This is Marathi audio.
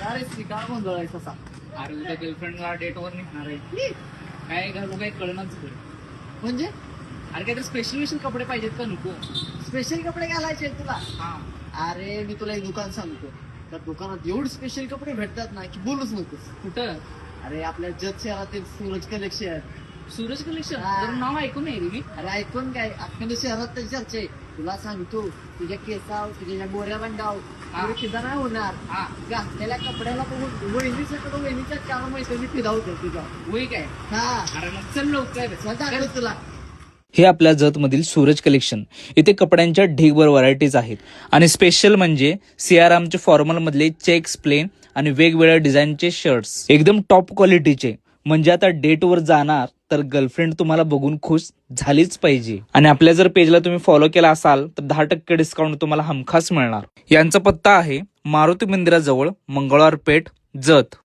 अरे श्रीकाळ गोंधळाय तसा. अरे उद्या गर्लफ्रेंडला डेटवर निघणार आहे. काय घालू काय कळणारच कर. म्हणजे अरे काहीतरी स्पेशल कपडे पाहिजेत का नको? स्पेशल कपडे घालायचे तुला? हा. अरे मी तुला एक दुकान सांगतो, त्या दुकानात एवढे स्पेशल कपडे भेटतात ना की बोलूच नकोस. कुठं? अरे आपल्या जत शहरातील सूरज कलेक्शन. सूरज कलेक्शन? हा. जर नाव ऐकून नाही रे मी. अरे ऐकून काय, अख्ख्या शहरात त्याची चर्चा आहे. तुला सांगतो, तुझ्या केसाव तुझ्या गोऱ्या बंडाव हा. किती नाही होणार. हा. घातलेल्या कपड्याला बघून वहिनीच्या 4 मैत्रिणी फिदा होते तुझ्या. वय काय? हा अरे मग चल लवकर. दाखव तुला. हे आपल्या जतमधील सूरज कलेक्शन. इथे कपड्यांच्या ढीगभर व्हरायटीज आहेत आणि स्पेशल म्हणजे सियारामचे फॉर्मल मधले चेक्स, प्लेन आणि वेगवेगळ्या डिझाईनचे शर्ट्स एकदम टॉप क्वालिटीचे. म्हणजे आता डेटवर जाणार तर गर्लफ्रेंड तुम्हाला बघून खुश झालीच पाहिजे. आणि आपल्या जर पेजला तुम्ही फॉलो केला असाल तर 10% डिस्काउंट तुम्हाला हमखास मिळणार. यांचा पत्ता आहे मारुती मंदिराजवळ, मंगळवार पेठ, जत.